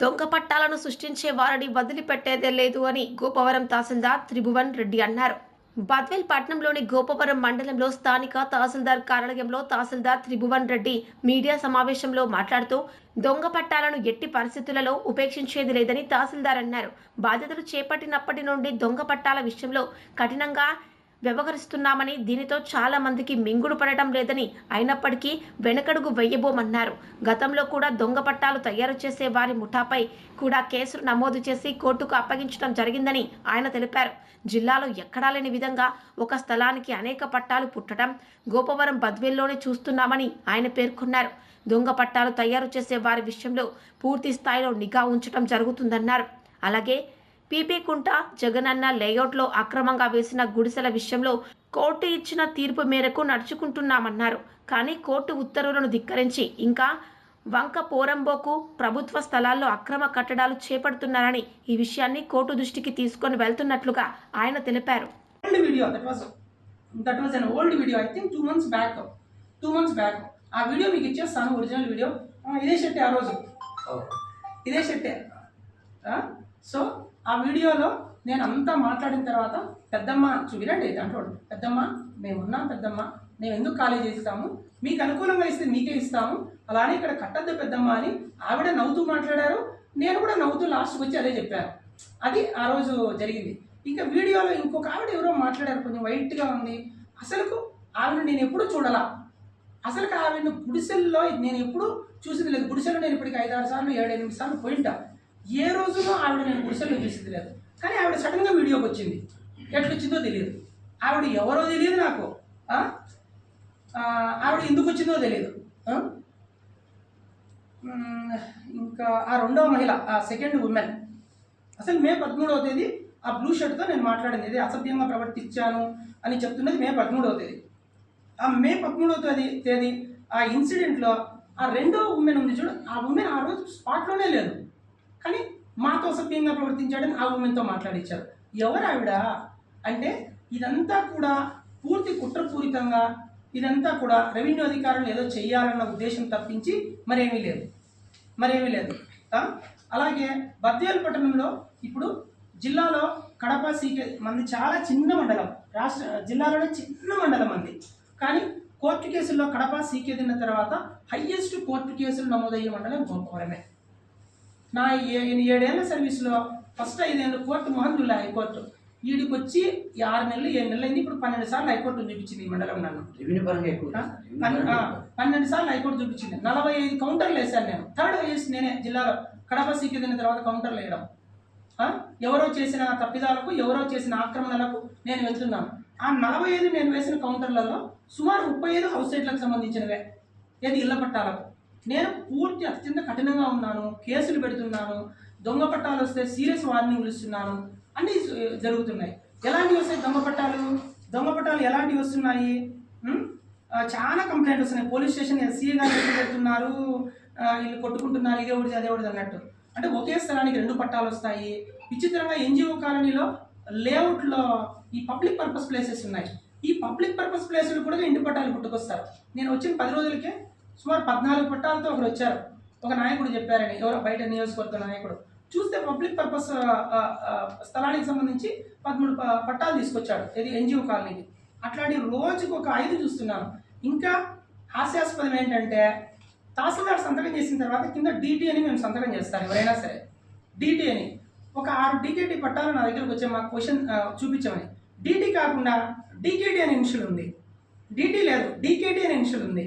దొంగ పట్టాలను సృష్టించే వారిని వదిలిపెట్టేదే లేదు అని గోపవరం తహసీల్దార్ త్రిభువన్ రెడ్డి అన్నారు. బద్వేల్ పట్టణంలోని గోపవరం మండలంలో స్థానిక తహసీల్దార్ కార్యాలయంలో తహసీల్దార్ త్రిభువన్ రెడ్డి మీడియా సమావేశంలో మాట్లాడుతూ దొంగ పట్టాలను ఎట్టి పరిస్థితులలో ఉపేక్షించేది లేదని తహసీల్దార్ అన్నారు. బాధ్యతలు చేపట్టినప్పటి నుండి దొంగ పట్టాల విషయంలో కఠినంగా వ్యవహరిస్తున్నామని, దీనితో చాలా మందికి మింగుడు పడటం లేదని, అయినప్పటికీ వెనకడుగు వెయ్యబోమన్నారు. గతంలో కూడా దొంగ పట్టాలు తయారు చేసే వారి ముఠాపై కూడా కేసులు నమోదు చేసి కోర్టుకు అప్పగించడం జరిగిందని ఆయన తెలిపారు. జిల్లాలో ఎక్కడా లేని విధంగా ఒక స్థలానికి అనేక పట్టాలు పుట్టడం గోపవరం బద్వేల్లోనే చూస్తున్నామని ఆయన పేర్కొన్నారు. దొంగ పట్టాలు తయారు చేసే వారి విషయంలో పూర్తి స్థాయిలో నిఘా ఉంచడం జరుగుతుందన్నారు. అలాగే పీపీకుంట జగనన్న లేఅవుట్లో అక్రమంగా వేసిన గుడిసెల విషయంలో కోర్టు ఇచ్చిన తీర్పు మేరకు నడుచుకుంటున్నామన్నారు. కానీ కోర్టు ఉత్తర్వులను ధిక్కరించి ఇంకా వంక పోరంబోకు ప్రభుత్వ స్థలాల్లో అక్రమ కట్టడాలు చేపడుతున్నారని, ఈ విషయాన్ని కోర్టు దృష్టికి తీసుకొని వెళ్తున్నట్లుగా ఆయన తెలిపారు. ఆ వీడియో మీకు ఇచ్చేస్తాను, ఒరిజినల్ వీడియో. ఇదే షర్టే ఆ రోజు, ఇదే షర్టే. సో ఆ వీడియోలో నేను అంతా మాట్లాడిన తర్వాత పెద్దమ్మ వినండి, దాంట్లో పెద్దమ్మ మేమున్నాం, పెద్దమ్మ మేము ఎందుకు ఖాళీ చేస్తాము, మీకు అనుకూలంగా ఇస్తే మీకే ఇస్తాము, అలానే ఇక్కడ కట్టద్దు పెద్దమ్మ అని ఆవిడ నవ్వుతూ మాట్లాడారు. నేను కూడా నవ్వుతూ లాస్ట్కి వచ్చి అదే చెప్పాను. అది ఆ రోజు జరిగింది. ఇంకా వీడియోలో ఇంకొక ఆవిడ ఎవరో మాట్లాడారు, కొంచెం వైట్గా ఉంది. అసలుకు ఆవిడ నేను ఎప్పుడూ చూడాల, అసలు ఆవిడ గుడిసెల్లో నేను ఎప్పుడు చూసింది లేదు. గుడిసెల్లో నేను ఇప్పటికి 5-6 సార్లు 7-8 సార్లు పోయింటా. ఏ రోజునో ఆవిడ నేను గుడిసెల్లో చూసింది లేదు. కానీ ఆవిడ సడన్గా వీడియోకి వచ్చింది. ఎట్లొచ్చిందో తెలియదు, ఆవిడ ఎవరో తెలియదు నాకు, ఆవిడ ఎందుకు వచ్చిందో తెలియదు. ఇంకా ఆ రెండవ మహిళ, ఆ సెకండ్ ఉమెన్, అసలు మే 13వ తేదీ ఆ బ్లూ షర్ట్తో నేను మాట్లాడింది, ఇది అసభ్యంగా ప్రవర్తించాను అని చెప్తున్నది మే 13వ తేదీ. ఆ మే 13వ తేదీ ఆ ఇన్సిడెంట్లో ఆ రెండో ఉమెన్ ఉంది చూడు, ఆ ఉమెన్ ఆ రోజు స్పాట్లోనే లేదు. కానీ మాతో సభ్యంగా ప్రవర్తించాడని ఆ ఉమెన్తో మాట్లాడించారు. ఎవరు ఆవిడ అంటే ఇదంతా కూడా పూర్తి కుట్రపూరితంగా, ఇదంతా కూడా రెవెన్యూ అధికారులు ఏదో చెయ్యాలన్న ఉద్దేశం తప్పించి మరేమీ లేదు. అలాగే బద్వేల్ పట్టణంలో ఇప్పుడు జిల్లాలో కడప సీకే మంది చాలా చిన్న మండలం, జిల్లాలోనే చిన్న మండలం మంది. కానీ కోర్టు కేసుల్లో కడప సీకే తిన్న తర్వాత హయ్యెస్ట్ కోర్టు కేసులు నమోదయ్యే మండలం గోపవరమే. నా 7 ఏళ్ల సర్వీస్లో ఫస్ట్ 5 ఏళ్ళు కోర్టు మహందుల్లా హైకోర్టు, వీడికి వచ్చి 6 నెలలు 7 నెలలు అయింది. ఇప్పుడు 12 సార్లు హైకోర్టు చూపించింది ఈ మండలం. నన్ను 12 సార్లు హైకోర్టు చూపించింది. 45 కౌంటర్లు వేశాను నేను. 3rd హైయెస్ట్ నేనే జిల్లాలో. కడప సీకే తిన్న తర్వాత కౌంటర్లు వేయడం, ఎవరో చేసిన తప్పిదాలకు, ఎవరో చేసిన ఆక్రమణలకు నేను వెళ్తున్నాను. ఆ 45 నేను వేసిన కౌంటర్లలో సుమారు 35 హౌస్ సైట్లకు సంబంధించినవే, ఏది ఇళ్ల పట్టాలకు. నేను పూర్తి అత్యంత కఠినంగా ఉన్నాను, కేసులు పెడుతున్నాను, దొంగ పట్టాలు వస్తే సీరియస్ వార్నింగ్లు ఇస్తున్నాను, అన్నీ జరుగుతున్నాయి. ఎలాంటివి వస్తాయి దొంగ పట్టాలు ఎలాంటివి వస్తున్నాయి? చాలా కంప్లైంట్ వస్తున్నాయి. పోలీస్ స్టేషన్ ఎస్సీ గారు పెడుతున్నారు, వీళ్ళు కొట్టుకుంటున్నారు, ఇదేవిడిది అదేవిడిది అన్నట్టు. అంటే ఒకే స్థలానికి 2 పట్టాలు వస్తాయి. విచిత్రంగా ఎన్జిఓ కాలనీలో లేఅవుట్లో ఈ పబ్లిక్ పర్పస్ ప్లేసెస్ ఉన్నాయి. ఈ పబ్లిక్ పర్పస్ ప్లేసులు కూడా ఇంటి పట్టాలు పుట్టుకొస్తారు. నేను వచ్చిన 10 రోజులకే సుమారు 14 పట్టాలతో ఒకరు వచ్చారు. ఒక నాయకుడు చెప్పారని, ఎవరో బయట నియోజకవర్గ నాయకుడు. చూస్తే పబ్లిక్ పర్పస్ స్థలానికి సంబంధించి 13 పట్టాలు తీసుకొచ్చాడు, ఇది ఎన్జిఓ కాలనీకి. అట్లాంటి రోజుకు ఒక 5 చూస్తున్నాను. ఇంకా హాస్యాస్పదం ఏంటంటే, తహసీల్దార్ సంతకం చేసిన తర్వాత కింద డీటీ అని మేము సంతకం చేస్తారు ఎవరైనా సరే. డీటీ అని ఒక 6 డీకేటీ పట్టాలు నా దగ్గరకు వచ్చే మాకు క్వశ్చన్ చూపించమని. డీటీ కాకుండా డీకేటీ అనే ఇన్షియల్ ఉంది, డీటీ లేదు, డీకేటీ అనే ఇన్షియల్ ఉంది.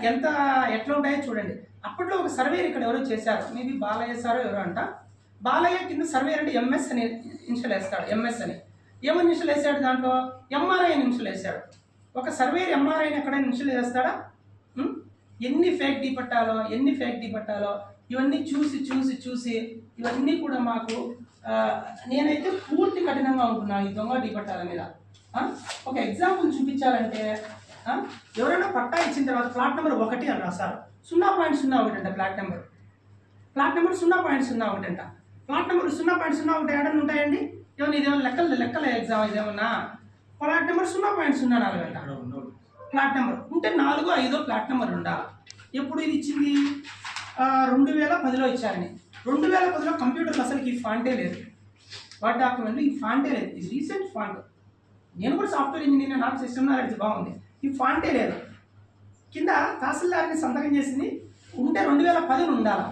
ఎట్లా ఉంటాయో చూడండి. అప్పట్లో ఒక సర్వేర్ ఇక్కడ ఎవరో చేశారు, మేబీ బాలయ్య సారో ఎవరో అంట. బాలయ్య కింద సర్వేర్ అంటే ఎంఎస్ అని ఇన్షియల్ వేస్తాడు, ఎంఎస్ అని. ఏమని ఇన్షియల్ వేసాడు? దాంట్లో ఎంఆర్ఐ అని ఇన్షియల్ వేసాడు. ఒక సర్వేర్ ఎంఆర్ఐని ఎక్కడైనా ఇన్షియల్ వేస్తాడా? ఎన్ని ఫేక్ డీ పట్టాలో ఇవన్నీ చూసి ఇవన్నీ కూడా మాకు, నేనైతే పూర్తి కఠినంగా ఉంటున్నాను ఈ దొంగ డీ పట్టాల మీద. ఒక ఎగ్జాంపుల్ చూపించాలంటే, ఎవరైనా పట్టా ఇచ్చిన తర్వాత ప్లాట్ నెంబర్ 1 అని రాశారు, 0.01 అంట ప్లాట్ నెంబర్ 0.01 అంట. ప్లాట్ నెంబర్ 0.01 ఏడన్నా ఉంటాయండి? ఏమన్నా ఇదేమన్నా లెక్కల ఎగ్జామ్ ఇదేమన్నా? ప్లాట్ నెంబర్ 0.04 అంట. ప్లాట్ నెంబర్ ఉంటే 4, 5 ప్లాట్ నెంబర్ ఉండాలి. ఎప్పుడు ఇది ఇచ్చింది? 2010లో ఇచ్చారని. 2010లో కంప్యూటర్లు అసలు ఈ ఫాంటే లేదు. వర్డ్ డాక్యుమెంట్లు ఈ ఫాంటే లేదు. ఇది రీసెంట్ ఫాంట్. నేను కూడా సాఫ్ట్వేర్ ఇంజనీర్, నాకు సిస్టమ్ నాలెడ్జ్ బాగుంది. ఈ ఫాంటే లేదు. కింద తహసీల్దార్ని సంతకం చేసింది ఉంటే 2010 ఉండాలి,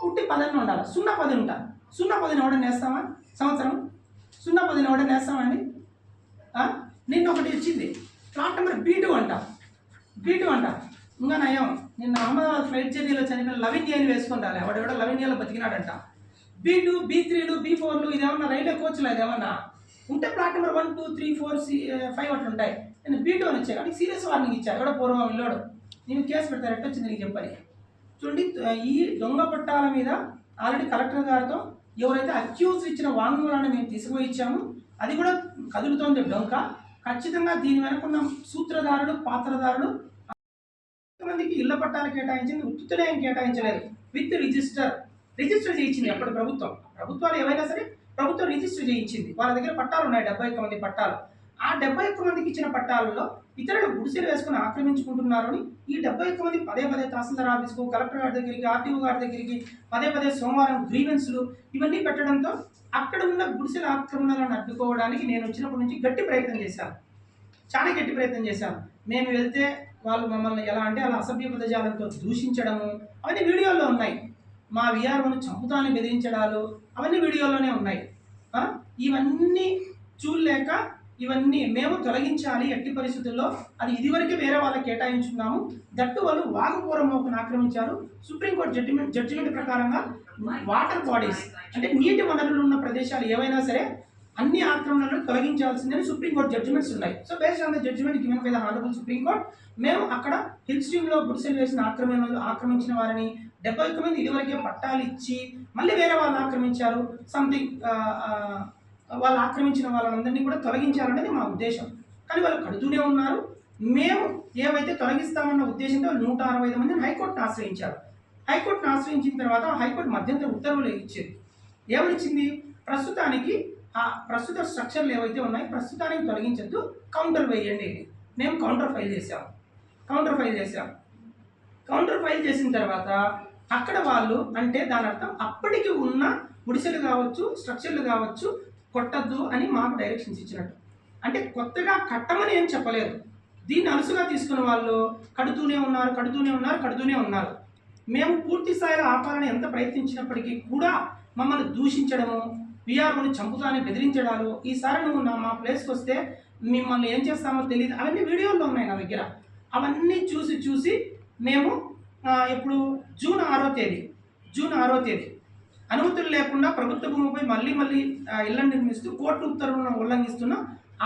పుట్టి 10 ఉండాలి. 0-10 ఉంటారు. 0-10 ఎవడని వేస్తామా? సంవత్సరం 0-10 ఎవడని వేస్తామండి? నిన్న ఒకటి ఇచ్చింది ప్లాట్ నెంబర్ B2 అంట. ఇంకా నయం, నిన్న అహ్మదాబాద్ ఫ్లైట్ జర్నీలో చనిపోయిన లవింగ్ అని వేసుకుంటారు. ఎవడెవడో లవింగ్లో బతికినాడంట. B2, B3లు, B4లు ఇదేమన్నా రైల్వే కోచ్లు, ఇదేమన్నా ఉంటే ప్లాట్ నెంబర్ 1, 2, 3, 4, 5 అట్లా ఉంటాయి. నేను B2 అని వచ్చాను. కానీ సీరియస్ వార్నింగ్ ఇచ్చారు. ఎవడో పూర్వం ఇల్లోడు నేను కేసు పెడతారు, ఎట్ట వచ్చింది నీకు చెప్పని. చూడండి, ఈ దొంగ పట్టాల మీద ఆల్రెడీ కలెక్టర్ గారితో ఎవరైతే అక్యూజ్ ఇచ్చిన వాంగ్మూలాన్ని మేము తీసుకుపోయి ఇచ్చాము. అది కూడా కదులుతోంది డొంక. ఖచ్చితంగా దీని వెనుకున్న సూత్రధారులు, పాత్రధారులు మందికి ఇళ్ల పట్టాలు కేటాయించింది. ఉత్తుతనే ఏం కేటాయించలేదు, విత్ రిజిస్టర్ చేయించింది. అప్పుడు ప్రభుత్వాలు ఏవైనా సరే ప్రభుత్వం రిజిస్టర్ చేయించింది. వాళ్ళ దగ్గర పట్టాలు ఉన్నాయి, 71 మంది పట్టాలు. ఆ 71 మందికి ఇచ్చిన పట్టాలలో ఇతరులు గుడిసెలు వేసుకుని ఆక్రమించుకుంటున్నారని ఈ 71 మంది పదే తహసీల్దార్ ఆఫీస్కు, కలెక్టర్ గారి దగ్గరికి, ఆర్టీఓ గారి దగ్గరికి పదే సోమవారం గ్రీవెన్స్లు ఇవన్నీ పెట్టడంతో అక్కడ ఉన్న గుడిసెల ఆక్రమణలను అడ్డుకోవడానికి నేను వచ్చినప్పటి నుంచి గట్టి ప్రయత్నం చేశాను, చాలా గట్టి ప్రయత్నం చేశాను. మేము వెళ్తే వాళ్ళు మమ్మల్ని ఎలా అంటే అలా అసభ్య పదజాలంతో దూషించడము అవన్నీ వీడియోల్లో ఉన్నాయి. మా విఆర్ఓను చంపుతాన్ని బెదిరించడాలు అవన్నీ వీడియోలోనే ఉన్నాయి. ఇవన్నీ చూడలేక ఇవన్నీ మేము తొలగించాలి ఎట్టి పరిస్థితుల్లో. అది ఇదివరకే వేరే వాళ్ళకి కేటాయించున్నాము. దట్టు వాళ్ళు వాగుపూరమోకను ఆక్రమించారు. సుప్రీంకోర్టు జడ్జిమెంట్ ప్రకారంగా వాటర్ బాడీస్ అంటే నీటి వనరులు ఉన్న ప్రదేశాలు ఏవైనా సరే అన్ని ఆక్రమణలను తొలగించాల్సిందని సుప్రీంకోర్టు జడ్జిమెంట్స్ ఉన్నాయి. So based on the judgement given by the honourable supreme court మేము అక్కడ హిల్ స్ట్రీమ్లో గుడిసెలు వేసిన ఆక్రమించిన వారిని 71 మంది ఇదివరకే పట్టాలు ఇచ్చి మళ్ళీ వేరే వాళ్ళు ఆక్రమించారు. సంథింగ్ వాళ్ళు ఆక్రమించిన వాళ్ళందరినీ కూడా తొలగించాలనేది మా ఉద్దేశం. కానీ వాళ్ళు కడుతూనే ఉన్నారు. మేము ఏవైతే తొలగిస్తామన్న ఉద్దేశంతో 165 మందిని హైకోర్టును ఆశ్రయించారు. హైకోర్టును ఆశ్రయించిన తర్వాత హైకోర్టు మధ్యంతర ఉత్తర్వులు ఇచ్చింది. ఏమనిచ్చింది? ప్రస్తుతానికి ఆ ప్రస్తుత స్ట్రక్చర్లు ఏవైతే ఉన్నాయో ప్రస్తుతానికి తొలగించద్దు, కౌంటర్ వేయండి. మేము కౌంటర్ ఫైల్ చేసిన తర్వాత అక్కడ వాళ్ళు అంటే దాని అర్థం అప్పటికి ఉన్న గుడిసెలు కావచ్చు, స్ట్రక్చర్లు కావచ్చు కొట్టద్దు అని మాకు డైరెక్షన్స్ ఇచ్చినట్టు. అంటే కొత్తగా కట్టమని ఏం చెప్పలేదు. దీన్ని అలుసుగా తీసుకున్న వాళ్ళు కడుతూనే ఉన్నారు. మేము పూర్తి స్థాయిలో ఆపాలని ఎంత ప్రయత్నించినప్పటికీ కూడా మమ్మల్ని దూషించడము, విఆర్ఓని చంపుతాని బెదిరించడాలు, ఈసారి నువ్వు మా ప్లేస్కి వస్తే మిమ్మల్ని ఏం చేస్తామో తెలియదు, అవన్నీ వీడియోల్లో ఉన్నాయి నా దగ్గర. అవన్నీ చూసి మేము ఇప్పుడు జూన్ 6వ తేదీ అనుమతులు లేకుండా ప్రభుత్వ భూమిపై మళ్ళీ ఇళ్లను నిర్మిస్తూ కోర్టు ఉత్తర్వులను ఉల్లంఘిస్తున్న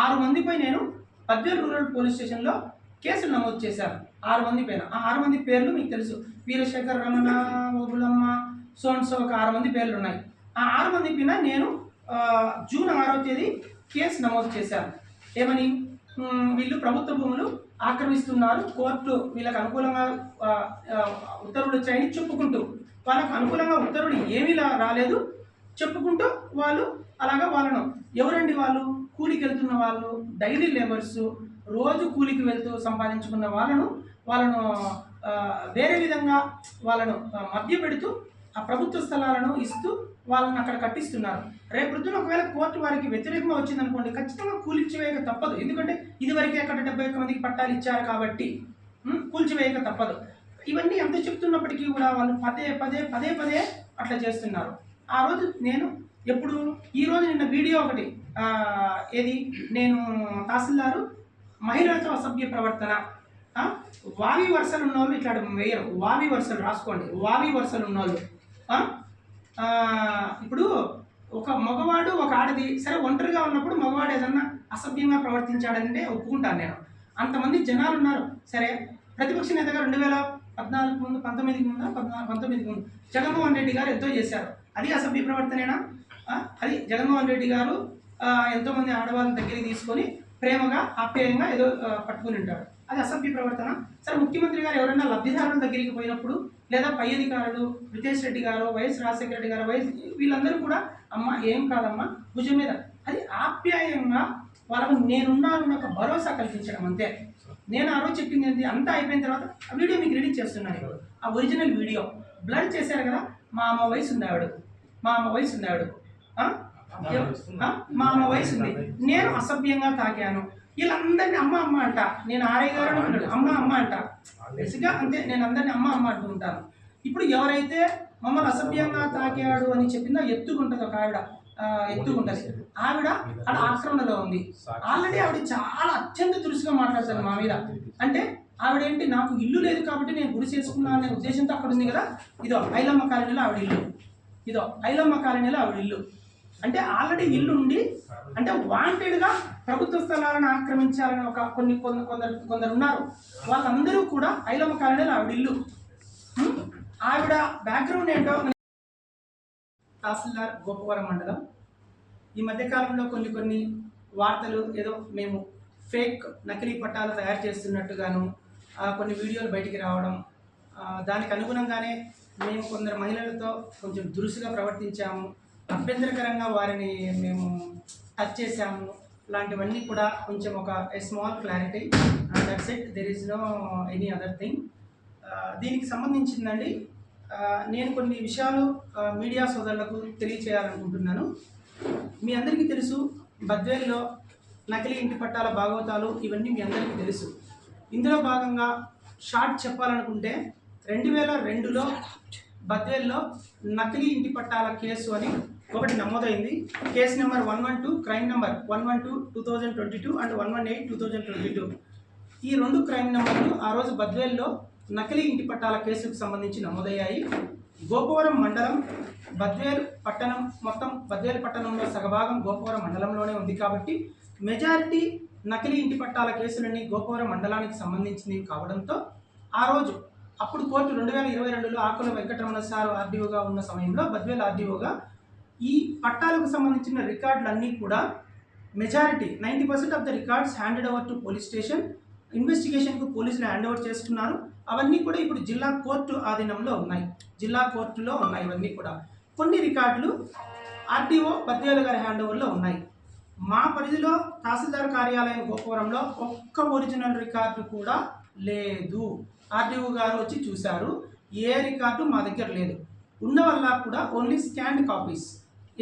6 మందిపై నేను బద్వేల్ రూరల్ పోలీస్ స్టేషన్లో కేసులు నమోదు చేశాను. 6 మంది పైన. ఆ 6 మంది పేర్లు మీకు తెలుసు. వీరశేఖర్, రమణ, ఓబులమ్మ, సోన్సో ఒక 6 మంది పేర్లు ఉన్నాయి. ఆ 6 మంది పైన నేను జూన్ 6వ తేదీ కేసు నమోదు చేశాను. ఏమని? వీళ్ళు ప్రభుత్వ భూములు ఆక్రమిస్తున్నారు, కోర్టు వీళ్ళకి అనుకూలంగా ఉత్తర్వులు వచ్చాయని చెప్పుకుంటూ, వాళ్ళకు అనుకూలంగా ఉత్తర్వులు ఏమీ రాలేదు చెప్పుకుంటూ వాళ్ళు అలాగా వాళ్ళను, ఎవరండి వాళ్ళు? కూలికి వెళ్తున్న వాళ్ళు, డైలీ లేబర్స్, రోజు కూలికి వెళ్తూ సంపాదించుకున్న వాళ్ళను వేరే విధంగా వాళ్ళను మభ్యపెడుతూ ఆ ప్రభుత్వ స్థలాలను ఇస్తూ వాళ్ళని అక్కడ కట్టిస్తున్నారు. రేపు పొద్దున ఒకవేళ కోర్టు వారికి వ్యతిరేకంగా వచ్చిందనుకోండి, ఖచ్చితంగా కూల్చివేయక తప్పదు. ఎందుకంటే ఇదివరకే అక్కడ 71 మందికి పట్టాలు ఇచ్చారు కాబట్టి కూల్చివేయక తప్పదు. ఇవన్నీ ఎంత చెప్తున్నప్పటికీ కూడా వాళ్ళు పదే అట్లా చేస్తున్నారు. ఆ రోజు నేను నిన్న వీడియో ఒకటి ఏది నేను తహసీల్దారు మహిళలతో అసభ్య ప్రవర్తన, వావి వరుసలు ఉన్నోళ్ళు ఇట్లా వేయరు. వావి వరుసలు రాసుకోండి. వావి వరుసలు ఉన్నోళ్ళు ఇప్పుడు ఒక మగవాడు ఒక ఆడది సరే ఒంటరిగా ఉన్నప్పుడు మగవాడు ఏదన్నా అసభ్యంగా ప్రవర్తించాడంటే ఒప్పుకుంటాను నేను. అంతమంది జనాలు ఉన్నారు. సరే ప్రతిపక్ష నేతగా 2014 ముందు 19 ముందు జగన్మోహన్ రెడ్డి గారు ఎంతో చేశారు. అది అసభ్య ప్రవర్తనేనా? అది జగన్మోహన్ రెడ్డి గారు ఎంతోమంది ఆడవాళ్ళ దగ్గరికి తీసుకొని ప్రేమగా ఆప్యాయంగా ఏదో పట్టుకుని ఉంటాడు. అది అసభ్య ప్రవర్తన. సరే ముఖ్యమంత్రి గారు ఎవరైనా లబ్ధిదారుల దగ్గరికి పోయినప్పుడు లేదా పై అధికారులు రితేష్ రెడ్డి గారు, వైఎస్ రాజశేఖర రెడ్డి గారు, వీళ్ళందరూ కూడా అమ్మ ఏం కాదమ్మా భుజం మీద అది ఆప్యాయంగా వాళ్ళకు నేనున్నాను ఒక భరోసా కల్పించడం అంతే. నేను ఆ రోజు చెప్పింది ఏంటి అంతా అయిపోయిన తర్వాత ఆ వీడియో మీకు రిలీజ్ చేస్తున్నాను. ఆ ఒరిజినల్ వీడియో బ్లర్ చేశారు కదా, మా అమ్మ వయసు ఉంది ఆవిడ. మా అమ్మ వయసు ఉంది ఆవిడ, మా అమ్మ వయసు ఉంది, నేను అసభ్యంగా తాకాను, వీళ్ళందరినీ అమ్మ అమ్మ అంట. నేను ఆర్ఐ గారు అంటాడు అమ్మ అమ్మ అంట, బేసిక్గా అంతే, నేను అందరినీ అమ్మ అమ్మ అంటూ ఉంటాను. ఇప్పుడు ఎవరైతే మమ్మల్ని అసభ్యంగా తాకాడు అని చెప్పిందో ఎత్తుకుంటుంది ఒక ఆవిడ, ఎత్తుకుంటుంది ఆవిడ అక్కడ ఆక్రమణలో ఉంది. ఆల్రెడీ ఆవిడ చాలా అత్యంత దురుసుగా మాట్లాడుతుంది మా మీద. అంటే ఆవిడేంటి, నాకు ఇల్లు లేదు కాబట్టి నేను గుడి చేసుకున్నా అనే ఉద్దేశంతో అక్కడ ఉంది కదా. ఇదో ఐలమ్మ కాలనీలో ఆవిడ ఇల్లు, ఇదో ఐలమ్మ కాలనీలో ఆవిడ ఇల్లు. అంటే ఆల్రెడీ ఇల్లు ఉండి, అంటే వాంటెడ్గా ప్రభుత్వ స్థలాలను ఆక్రమించాలని ఒక కొందరు ఉన్నారు. వాళ్ళందరూ కూడా ఐలమ్మ కాలనీలో ఆవిడ ఇల్లు. ఆవిడ బ్యాక్గ్రౌండ్ ఏంటో, తహసీల్దార్ గోపవరం మండలం. ఈ మధ్యకాలంలో కొన్ని వార్తలు ఏదో మేము ఫేక్ నకిలీ పట్టాలు తయారు చేస్తున్నట్టుగాను కొన్ని వీడియోలు బయటికి రావడం, దానికి అనుగుణంగానే మేము కొందరు మహిళలతో కొంచెం దురుసుగా ప్రవర్తించాము, అభ్యంతరకరంగా వారిని మేము టచ్ చేశాము, లాంటివన్నీ కూడా కొంచెం ఒక small clarity. That's it, there is no any other thing. దీనికి సంబంధించిందండి నేను కొన్ని విషయాలు మీడియా సోదరులకు తెలియచేయాలనుకుంటున్నాను. మీ అందరికీ తెలుసు, బద్వేలులో నకిలీ ఇంటి పట్టాల భాగవతాలు ఇవన్నీ మీ అందరికీ తెలుసు. ఇందులో భాగంగా షార్ట్ చెప్పాలనుకుంటే 2002లో బద్వేల్లో నకిలీ ఇంటి పట్టాల కేసు అని ఒకటి నమోదైంది. Case number 112, crime number 112/2022 and 118/2022. ఈ 2 క్రైమ్ నెంబర్లు ఆ రోజు బద్వేల్లో నకిలీ ఇంటి పట్టాల కేసుకు సంబంధించి నమోదయ్యాయి. గోపవరం మండలం, బద్వేలు పట్టణం, మొత్తం బద్వేలు పట్టణంలో సగభాగం గోపవరం మండలంలోనే ఉంది కాబట్టి మెజారిటీ నకిలీ ఇంటి పట్టాల కేసులన్నీ గోపవరం మండలానికి సంబంధించినవి కావడంతో ఆ రోజు అప్పుడు కోర్టు 2022లో ఆకుల వెంకటరమణ సార్ ఆర్డీఓగా ఉన్న సమయంలో బద్వేలు ఆర్డీఓగా ఈ పట్టాలకు సంబంధించిన రికార్డులన్నీ కూడా majority 90% of the records handed over to police station. ఇన్వెస్టిగేషన్కు పోలీసులు హ్యాండ్ ఓవర్ చేసుకున్నారు. అవన్నీ కూడా ఇప్పుడు జిల్లా కోర్టు ఆధీనంలో ఉన్నాయి, జిల్లా కోర్టులో ఉన్నాయి. ఇవన్నీ కూడా కొన్ని రికార్డులు ఆర్డీఓ బద్వేలు గారి హ్యాండ్ ఓవర్లో ఉన్నాయి. మా పరిధిలో తహసీల్దార్ కార్యాలయం గోపవరంలో ఒక్క ఒరిజినల్ రికార్డు కూడా లేదు. ఆర్డీఓ గారు వచ్చి చూశారు, ఏ రికార్డు మా దగ్గర లేదు. ఉన్న వల్ల కూడా ఓన్లీ స్కాన్డ్ కాపీస్,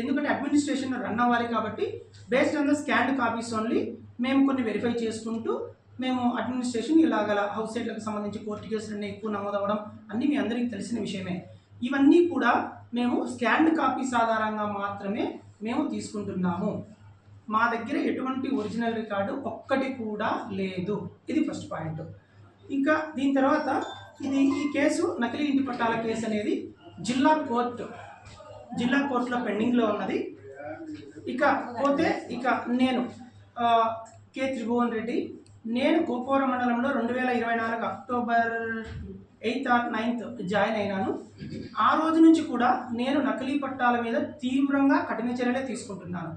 ఎందుకంటే అడ్మినిస్ట్రేషన్ రన్ అవ్వాలి కాబట్టి based on the scanned copies only మేము కొన్ని వెరిఫై చేసుకుంటూ మేము అడ్మినిస్ట్రేషన్ ఇలాగల హౌస్ సైట్లకు సంబంధించి కోర్టు కేసులన్నీ ఎక్కువ నమోదవ్వడం అన్నీ మీ అందరికీ తెలిసిన విషయమే. ఇవన్నీ కూడా మేము స్కాన్డ్ కాపీస్ ఆధారంగా మాత్రమే మేము తీసుకుంటున్నాము. మా దగ్గర ఎటువంటి ఒరిజినల్ రికార్డు ఒక్కటి కూడా లేదు. ఇది ఫస్ట్ పాయింట్. ఇంకా దీని తర్వాత ఈ కేసు నకిలీ ఇంటి పట్టాల కేసు అనేది జిల్లా కోర్టులో పెండింగ్లో ఉన్నది. ఇక పోతే నేను కె త్రిభువన్ రెడ్డి, నేను గోపవరం మండలంలో 2024 October 8th or 9th join అయినాను. ఆ రోజు నుంచి కూడా నేను నకిలీ పట్టాల మీద తీవ్రంగా కఠిన చర్యలే తీసుకుంటున్నాను.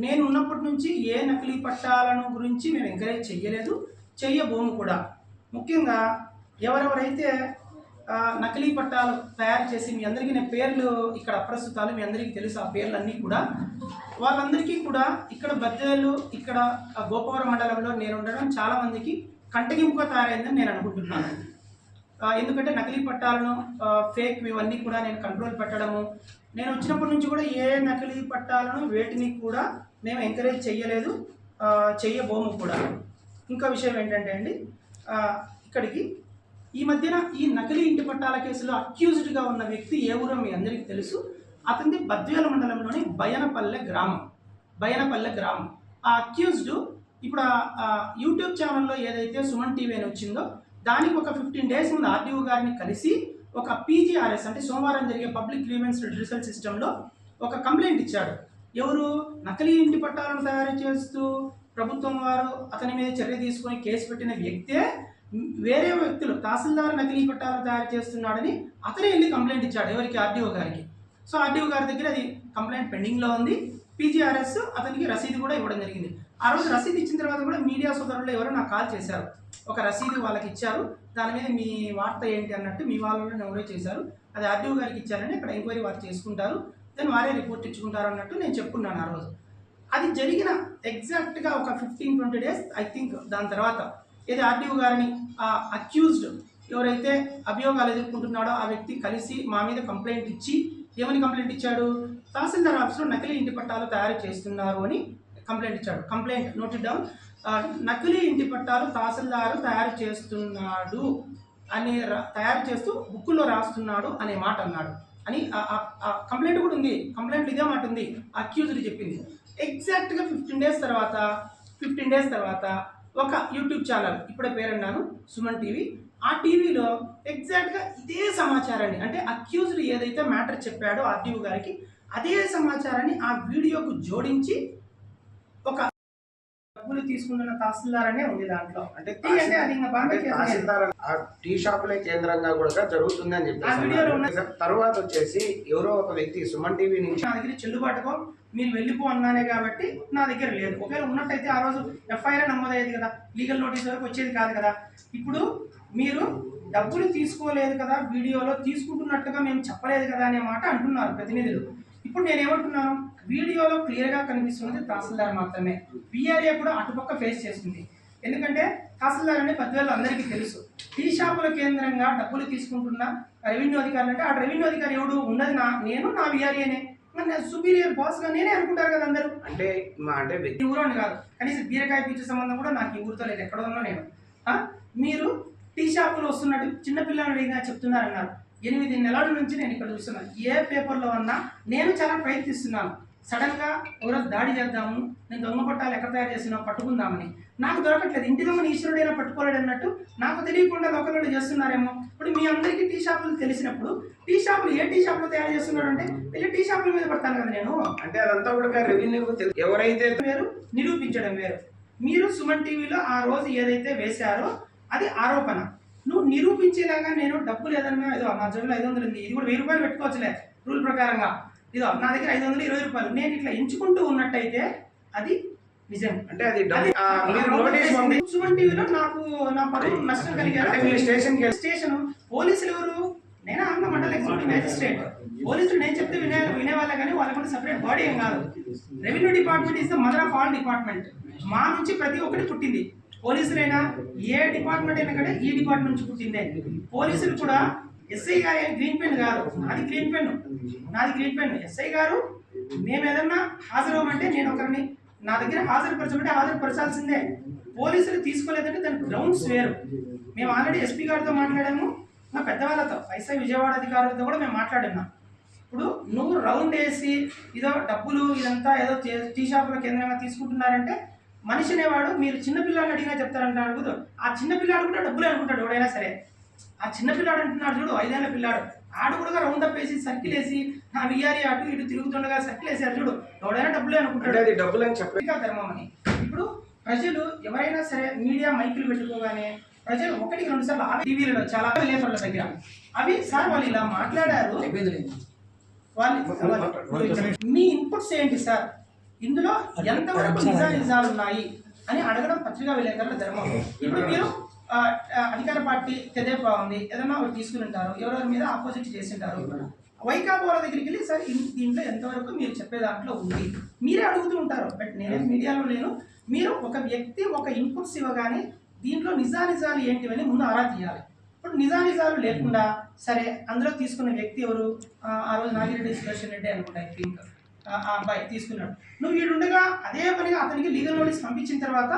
నేను ఉన్నప్పటి నుంచి ఏ నకిలీ పట్టాలను గురించి మేము ఎంకరేజ్ చెయ్యలేదు, చెయ్యబోము కూడా. ముఖ్యంగా ఎవరెవరైతే నకిలీ పట్టాలు తయారు చేసి, మీ అందరికీ నేను పేర్లు ఇక్కడ అప్రస్తుతాలు మీ అందరికీ తెలుసు, ఆ పేర్లన్నీ కూడా వాళ్ళందరికీ కూడా ఇక్కడ బద్వేలు, ఇక్కడ గోపవరం మండలంలో నేను ఉండడం చాలామందికి కంటగింపుగా తయారైందని నేను అనుకుంటున్నాను. ఎందుకంటే నకిలీ పట్టాలను ఫేక్ ఇవన్నీ కూడా నేను కంట్రోల్ పెట్టడము, నేను వచ్చినప్పటి నుంచి కూడా ఏ నకిలీ పట్టాలను వేటిని కూడా మేము ఎంకరేజ్ చెయ్యలేదు, చెయ్యబోము కూడా. ఇంకా విషయం ఏంటంటే అండి, ఇక్కడికి ఈ మధ్యన ఈ నకిలీ ఇంటి పట్టాల కేసులో అక్యూజ్డ్గా ఉన్న వ్యక్తి ఏ ఊరో మీ అందరికీ తెలుసు. అతనిది బద్వేల మండలంలోని బయనపల్లె గ్రామం. ఆ అక్యూజ్డ్ ఇప్పుడు యూట్యూబ్ ఛానల్లో ఏదైతే సుమన్ టీవీ అని వచ్చిందో దానికి ఒక 15 days ముందు ఆర్డీఓ గారిని కలిసి ఒక పీజీఆర్ఎస్ అంటే సోమవారం జరిగే పబ్లిక్ గ్రీవెన్స్ రిడ్రెసల్ సిస్టంలో ఒక కంప్లైంట్ ఇచ్చాడు. ఎవరు? నకిలీ ఇంటి పట్టాలను తయారు చేస్తూ ప్రభుత్వం వారు అతని మీద చర్య తీసుకొని కేసు పెట్టిన వ్యక్తే వేరే వ్యక్తులు తహసీల్దార్ నకిలీ పట్టాలను తయారు చేస్తున్నాడని అతనే వెళ్ళి కంప్లైంట్ ఇచ్చాడు. ఎవరికి? ఆర్డీఓ గారికి. సో ఆర్డీఓ గారి దగ్గర అది కంప్లైంట్ పెండింగ్లో ఉంది. పీజీఆర్ఎస్ అతనికి రసీదు కూడా ఇవ్వడం జరిగింది. ఆ రోజు రసీదు ఇచ్చిన తర్వాత కూడా మీడియా సోదరులు ఎవరో నాకు కాల్ చేశారు, ఒక రసీదు వాళ్ళకి ఇచ్చారు, దాని మీద మీ వార్త ఏంటి అన్నట్టు మీ వాళ్ళని ఎవరో చేశారు, అది ఆర్డీఓ గారికి ఇచ్చారని ఇక్కడ ఎంక్వైరీ వారు చేసుకుంటారు, దాన్ని వారే రిపోర్ట్ ఇచ్చుకుంటారు అన్నట్టు నేను చెప్పుకున్నాను ఆ రోజు. అది జరిగిన ఎగ్జాక్ట్గా ఒక 15-20 days ఐ థింక్. దాని తర్వాత ఏది ఆర్డీఓ గారిని అక్యూజ్డ్ ఎవరైతే అభియోగాలు ఎదుర్కొంటున్నాడో ఆ వ్యక్తి కలిసి మా మీద కంప్లైంట్ ఇచ్చి ఏమని కంప్లైంట్ ఇచ్చాడు? తహసీల్దార్ ఆఫీస్లో నకిలీ ఇంటి పట్టాలు తయారు చేస్తున్నారు అని కంప్లైంట్ ఇచ్చాడు. Complaint noted down. నకిలీ ఇంటి పట్టాలు తహసీల్దారు తయారు చేస్తున్నాడు అని తయారు చేస్తూ బుక్కుల్లో రాస్తున్నాడు అనే మాట అన్నాడు అని కంప్లైంట్ కూడా ఉంది. కంప్లైంట్ ఇదే మాట ఉంది, అక్యూజ్డ్ చెప్పింది. ఎగ్జాక్ట్గా 15 డేస్ తర్వాత ఒక యూట్యూబ్ ఛానల్, ఇప్పుడే పేరన్నాను, సుమన్ టీవీ, ఆ టీవీలో ఎగ్జాక్ట్గా ఇదే సమాచారాన్ని, అంటే అక్యూజ్డ్ ఏదైతే మ్యాటర్ చెప్పాడో ఆర్టీఓ గారికి అదే సమాచారాన్ని ఆ వీడియోకు జోడించి ఒక డబ్బులు తీసుకుంటున్న తహసీల్దార్ అనే ఉంది దాంట్లో. అంటే అది ఇంకా బాగా తహసీల్దార్ ఆ టీ షాపులే కేంద్రంగా కూడా జరుగుతుంది అని చెప్పి తర్వాత వచ్చేసి ఎవరో ఒక వ్యక్తి సుమన్ టీవీ నుంచి నా దగ్గర చెల్లుబాటుకో మీరు వెళ్ళిపో అన్నానే కాబట్టి నా దగ్గర లేదు. ఒకవేళ ఉన్నట్టయితే ఆ రోజు ఎఫ్ఐఆర్ నమోదయ్యేది కదా, లీగల్ నోటీస్ వరకు వచ్చేది కాదు కదా. ఇప్పుడు మీరు డబ్బులు తీసుకోలేదు కదా, వీడియోలో తీసుకుంటున్నట్టుగా మేము చెప్పలేదు కదా అనే మాట అంటున్నారు ప్రతినిధులు. ఇప్పుడు నేనేమంటున్నాను, వీడియోలో క్లియర్గా కనిపిస్తున్నది తహసీల్దార్ మాత్రమే. విఆర్ఏ కూడా అటుపక్క ఫేస్ చేస్తుంది. ఎందుకంటే తహసీల్దార్ అనే 10,000 అందరికీ తెలుసు. టీ షాపుల కేంద్రంగా డబ్బులు తీసుకుంటున్న రెవెన్యూ అధికారులు అంటే ఆ రెవెన్యూ అధికారి ఎవడు ఉన్నది నేను నా విఆర్ఏనే, సుపీరియర్ బాస్గా నేనే అనుకుంటారు కదా అందరూ. అంటే ఈ ఊరు అని కాదు, కనీసం బీరకాయ పీచు సంబంధం కూడా నాకు ఈ ఊరితో లేదు, ఎక్కడ ఉన్నా నేను. మీరు టీ షాపులు వస్తున్నట్టు చిన్నపిల్లలు అడిగినా చెప్తున్నారన్నారు. 8 నెలల నుంచి నేను ఇక్కడ చూస్తున్నాను. ఏ పేపర్లో అన్నా నేను చాలా ప్రయత్నిస్తున్నాను. సడన్గా ఒకరోజు దాడి చేద్దాము, నేను దొంగ పట్టాలు ఎక్కడ తయారు చేస్తున్నావు పట్టుకుందామని, నాకు దొరకట్లేదు. ఇంటి దొంగని ఈశ్వరుడైనా పట్టుకోలేడు అన్నట్టు నాకు తెలియకుండా లోకల్లో చేస్తున్నారేమో. ఇప్పుడు మీ అందరికీ టీ షాపులు తెలిసినప్పుడు టీ షాపులు ఏ టీ షాపులు తయారు చేస్తున్నాడు అంటే వెళ్ళి టీ షాపుల మీద పడతాను కదా నేను. అంటే అదంతా కూడా రెవెన్యూ ఎవరైతే వేరు, నిరూపించడం వేరు. మీరు సుమన్ టీవీలో ఆ రోజు ఏదైతే వేశారో అది ఆరోపణ. నువ్వు నిరూపించేలాగా నేను డబ్బులు ఏదన్నా, ఏదో నా జోబులో 500 ఉంది, ఇది కూడా 1000 రూపాయలు పెట్టుకోవచ్చులే రూల్ ప్రకారంగా, ఇదో నా దగ్గర 520 రూపాయలు, నేను ఇట్లా ఎంచుకుంటూ ఉన్నట్టయితే అది నిజం. అంటే అది సుమన్ టీవీలో నాకు నా పరువు నష్టం కలిగారు. స్టేషన్ పోలీసులు ఎవరు? నేను అన్న మండల ఎగ్జిక్యూటివ్ మ్యాజిస్ట్రేట్. పోలీసులు నేను చెప్తే వినేవాళ్ళే కానీ వాళ్ళకంటే సపరేట్ బాడీ ఏం కాదు. Revenue department is the mother of all department. మా నుంచి ప్రతి ఒక్కటి పుట్టింది. పోలీసులైనా ఏ డిపార్ట్మెంట్ అయినా కానీ ఈ డిపార్ట్మెంట్ నుంచి పుట్టిందే. పోలీసులు కూడా ఎస్ఐ గారు గ్రీన్ పెన్ కాదు, నాది గ్రీన్ పెన్. ఎస్ఐ గారు మేము ఏదన్నా హాజరవ్వమంటే నేను ఒకరిని నా దగ్గర హాజరుపరచమంటే హాజరుపరచాల్సిందే. పోలీసులు తీసుకోలేదంటే దానికి గ్రౌండ్స్ వేరు. మేము ఆల్రెడీ ఎస్పీ గారితో మాట్లాడాము, మా పెద్దవాళ్ళతో ఐసై విజయవాడ అధికారులతో కూడా మేము మాట్లాడున్నాం. ఇప్పుడు నువ్వు రౌండ్ వేసి ఇదో డబ్బులు ఇదంతా ఏదో టీ షాపుల కేంద్రంగా తీసుకుంటున్నారంటే మనిషి అనేవాడు, మీరు చిన్నపిల్లాడిని అడిగినా చెప్తారంటాడు కదా, ఆ చిన్నపిల్లాడు కూడా డబ్బులు అనుకుంటాడు ఎవడైనా సరే. ఆ చిన్నపిల్లాడు అంటున్నాడు చూడు, 5 ఏళ్ల పిల్లాడు, ఆడు కూడా రౌండ్ అప్ వేసి సర్కిల్ వేసి నా విఆర్ఏ అటు ఇటు తిరుగుతుండగా సర్కిల్ వేసారు చూడు, ఎవడైనా డబ్బులే అనుకుంటాడు. అది డబ్బులు అని చెప్పి ధర్మం అని. ఇప్పుడు ప్రజలు ఎవరైనా సరే మీడియా మైకులు పెట్టుకోగానే ప్రజలు 1-2 సార్లు ఆ టీవీలలో చాలా లేపర్ల దగ్గర అవి సార్ వాళ్ళు ఇలా మాట్లాడారు, వాళ్ళు మీ ఇన్పుట్స్ ఏంటి సార్, ఇందులో ఎంతవరకు నిజాలు ఉన్నాయి అని అడగడం పత్రికా విలేకరుల ధర్మం. ఇప్పుడు మీరు అధికార పార్టీ తెదేపా ఉంది, ఏదైనా ఒకటి తీసుకుని ఉంటారు, ఎవరెవరి మీద ఆపోజిట్ చేసి ఉంటారు. వైకాపా వాళ్ళ దగ్గరికి వెళ్ళి సార్ దీంట్లో ఎంతవరకు మీరు చెప్పే దాంట్లో ఉంది మీరే అడుగుతూ ఉంటారు. బట్ నేను మీడియాలో లేను. మీరు ఒక వ్యక్తి ఒక ఇన్పుట్స్ ఇవ్వగానే దీంట్లో నిజాలు ఏంటివని ముందు ఆరా తీయాలి. ఇప్పుడు నిజాలు లేకుండా సరే అందులో తీసుకున్న వ్యక్తి ఎవరు, ఆ రోజు నాగిరెడ్డి సుదర్శన్ రెడ్డి అనుకుంటా, ఐ థింక్ ఆ అబ్బాయి తీసుకున్నాడు. నువ్వు వీడుండగా అదే పనిగా అతనికి లీగల్ నోటీస్ పంపించిన తర్వాత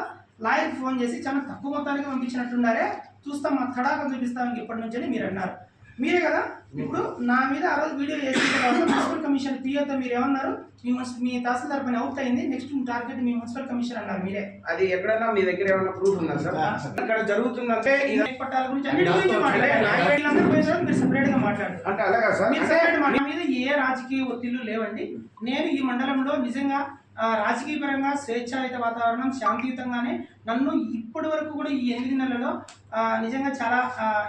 లాయర్కి ఫోన్ చేసి చాలా తక్కువ మొత్తానికి పంపించినట్టున్నారే, చూస్తాం మా తడాకం చూపిస్తామని ఇప్పటి నుంచి మీరు అన్నారు. మీరే కదా ఇప్పుడు నా మీద ఆ రోజు వీడియో చేసిన తర్వాత మున్సిపల్ కమిషన్ పిఓతో మీరు ఏమన్నారు, మీ తహసీల్దార్ పని అవుట్ అయింది, నెక్స్ట్ టార్గెట్ మీ మున్సిపల్ కమిషన్ అన్నారు మీరే. అది ఎక్కడైనా మీ దగ్గర ఏమైనా ప్రూఫ్ ఉందా సార్? ఇక్కడ జరుగుతుందంటే పట్టాల గురించి మీరు సపరేట్ గా మాట్లాడారు. అంటే అలాగా సార్, మీరు సపరేట్ మా మీద ఏ రాజకీయ ఒత్తిళ్లు లేవండి. నేను ఈ మండలంలో నిజంగా రాజకీయ పరంగా స్వేచ్ఛాయుత వాతావరణం, శాంతియుతంగానే నన్ను ఇప్పటి వరకు కూడా ఈ 8 నెలల్లో నిజంగా చాలా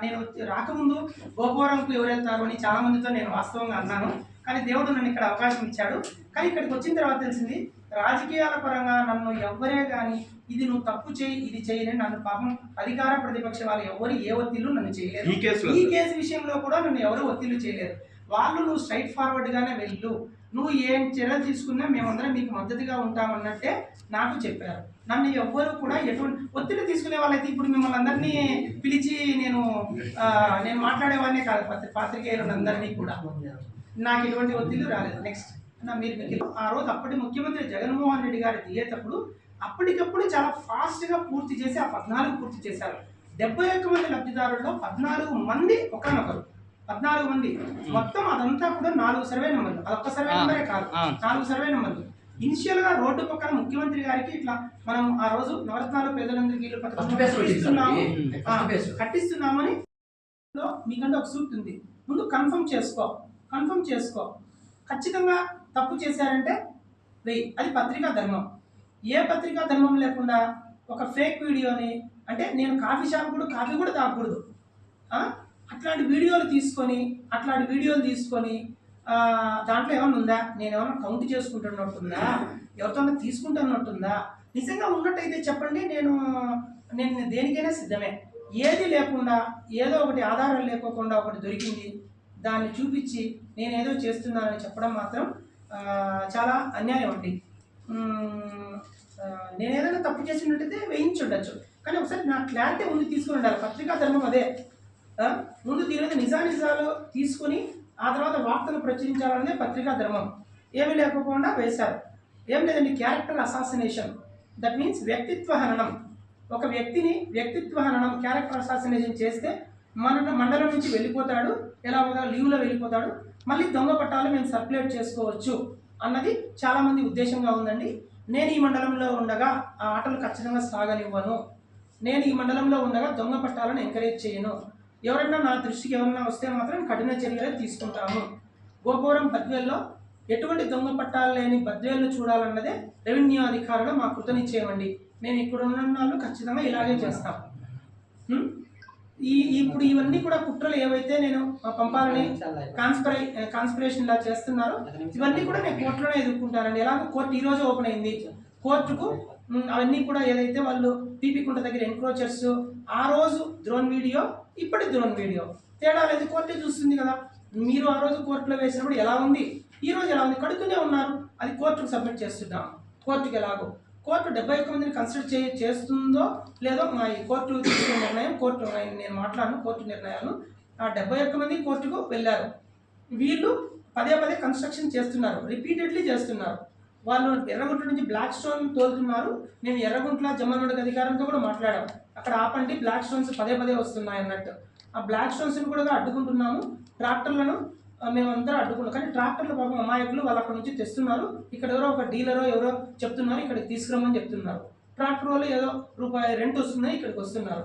నేను రాకముందు గోపవరంకు ఎవరు వెళ్తారు అని చాలా మందితో నేను వాస్తవంగా అన్నాను. కానీ దేవుడు నన్ను ఇక్కడ అవకాశం ఇచ్చాడు. కానీ ఇక్కడికి వచ్చిన తర్వాత తెలిసింది రాజకీయాల పరంగా నన్ను ఎవరే కానీ ఇది నువ్వు తప్పు చేయి ఇది చేయని నన్ను పాపం అధికార ప్రతిపక్ష వాళ్ళు ఎవరు ఏ ఒత్తిళ్లు నన్ను చేయలేరు. ఈ కేసు విషయంలో కూడా నన్ను ఎవరు ఒత్తిళ్లు చేయలేరు. వాళ్ళు నువ్వు స్ట్రైట్ ఫార్వర్డ్ గానే వెళ్ళు, నువ్వు ఏం చర్యలు తీసుకున్నా మేమందరం మీకు మద్దతుగా ఉంటామన్నట్టే నాకు చెప్పారు. నన్ను ఎవ్వరు కూడా ఎటువంటి ఒత్తిడి తీసుకునే వాళ్ళైతే ఇప్పుడు మిమ్మల్ని అందరినీ పిలిచి నేను మాట్లాడేవాడినే కాదు, పాత్రికేయులను అందరినీ కూడా నాకు ఎటువంటి ఒత్తిళ్లు రాలేదు. నెక్స్ట్ మీరు ఆ రోజు అప్పటి ముఖ్యమంత్రి జగన్మోహన్ రెడ్డి గారు దిగేటప్పుడు అప్పటికప్పుడు చాలా ఫాస్ట్గా పూర్తి చేసి ఆ 14 పూర్తి చేశారు. 71 మంది లబ్ధిదారుల్లో 14 మంది ఒకరినొకరు 14 మంది మొత్తం అదంతా కూడా 4 సర్వే నెంబర్లు. అదొక్క సర్వే నెంబరే కాదు, 4 సర్వే నెంబర్లు. ఇనిషియల్ గా రోడ్డు పక్కన ముఖ్యమంత్రి గారికి ఇట్లా మనం ఆ రోజు నవరత్నాలు పేదలందరికీ ఇల్లు పథకం కట్టిస్తున్నామని మీకంటే ఒక సూట్ ఉంది, ముందు కన్ఫర్మ్ చేసుకో. ఖచ్చితంగా తప్పు చేశారంటే వెయ్యి. అది పత్రికా ధర్మం. ఏ పత్రికా ధర్మం లేకుండా ఒక ఫేక్ వీడియోని, అంటే నేను కాఫీ కూడా తాగకూడదు, అట్లాంటి వీడియోలు తీసుకొని దాంట్లో ఏమైనా ఉందా, నేను ఏమైనా కౌంట్ చేసుకుంటున్నట్టుందా, ఎవరితో తీసుకుంటున్నట్టుందా? నిజంగా ఉన్నట్టయితే చెప్పండి, నేను దేనికైనా సిద్ధమే. ఏది లేకుండా ఏదో ఒకటి ఆధారం లేకోకుండా ఒకటి దొరికింది, దాన్ని చూపించి నేను ఏదో చేస్తున్నానని చెప్పడం మాత్రం చాలా అన్యాయం అండి. నేను ఏదైనా తప్పు చేసినట్టయితే వేయించుండొచ్చు, కానీ ఒకసారి నా క్లారిటీ ముందు తీసుకుని ఉండాలి. పత్రికా ధర్మం అదే. ముందు దీని మీద నిజాలు తీసుకుని ఆ తర్వాత వార్తలు ప్రచురించాలనేదే పత్రికా ధర్మం. ఏమీ లేకపోకుండా వేశారు. ఏం లేదండి, క్యారెక్టర్ అసాసినేషన్, దట్ మీన్స్ వ్యక్తిత్వ హననం. ఒక వ్యక్తిని వ్యక్తిత్వ హననం, క్యారెక్టర్ అసాసినేషన్ చేస్తే మండలం నుంచి వెళ్ళిపోతాడు, ఎలా లీవ్లో వెళ్ళిపోతాడు, మళ్ళీ దొంగ పట్టాలు మేము సర్క్యులేట్ చేసుకోవచ్చు అన్నది చాలామంది ఉద్దేశంగా ఉందండి. నేను ఈ మండలంలో ఉండగా ఆ ఆటలు ఖచ్చితంగా సాగనివ్వను, నేను ఈ మండలంలో ఉండగా దొంగ పట్టాలను ఎంకరేజ్ చేయను, ఎవరైనా నా దృష్టికి ఎవరైనా వస్తే మాత్రం కఠిన చర్యలు తీసుకుంటాము. గోపురం బద్వేల్లో ఎటువంటి దొంగ పట్టాలు లేని బద్వేలు చూడాలన్నదే రెవెన్యూ అధికారులు మా కృతనిశ్చయమండి. మేము ఇక్కడ ఉన్న వాళ్ళు ఖచ్చితంగా ఇలాగే చేస్తాం. ఇప్పుడు ఇవన్నీ కూడా కుట్రలు ఏవైతే నేను పంపాలని కాన్స్పిరేషన్ లా చేస్తున్నారో ఇవన్నీ కూడా నేను కోర్టులోనే ఎదుర్కొంటానండి. ఎలాగో కోర్టు ఈ రోజు ఓపెన్ అయింది. కోర్టుకు అవన్నీ కూడా ఏదైతే వాళ్ళు పీపీ కుంట దగ్గర ఎన్క్రోచర్స్, ఆ రోజు డ్రోన్ వీడియో, ఇప్పటి డ్రోన్ వీడియో తేడా లేదు, కోర్టే చూస్తుంది కదా. మీరు ఆ రోజు కోర్టులో వేసినప్పుడు ఎలా ఉంది, ఈ రోజు ఎలా ఉంది, కడుతూనే ఉన్నారు. అది కోర్టుకు సబ్మిట్ చేస్తున్నాం. కోర్టుకి ఎలాగో కోర్టు 71 మందిని కన్సిడర్ చేస్తుందో లేదో మా ఈ కోర్టు తీసుకునే నిర్ణయం. నేను మాట్లాడను కోర్టు నిర్ణయాలను. ఆ 71 మంది కోర్టుకు వెళ్ళారు. వీళ్ళు పదే కన్స్ట్రక్షన్ చేస్తున్నారు, రిపీటెడ్లీ చేస్తున్నారు. వాళ్ళు ఎర్రగుంట నుంచి బ్లాక్ స్టోన్ తోలుతున్నారు. మేము ఎర్రగుంట్ల జమ్మనుడి అధికారంతో కూడా మాట్లాడాం, అక్కడ ఆపండి, బ్లాక్ స్టోన్స్ పదే వస్తున్నాయి అన్నట్టు. ఆ బ్లాక్ స్టోన్స్ని కూడా అడ్డుకుంటున్నాము, ట్రాక్టర్లను మేమందరూ అడ్డుకున్నాం. కానీ ట్రాక్టర్లు పాపం అమాయకులు, వాళ్ళు అక్కడ నుంచి తెస్తున్నారు. ఇక్కడ ఎవరో ఒక డీలరో ఎవరో చెప్తున్నారు ఇక్కడికి తీసుకురమ్మని చెప్తున్నారు. ట్రాక్టర్ వాళ్ళు ఏదో రూపాయి రెంట్ వస్తుందని ఇక్కడికి వస్తున్నారు,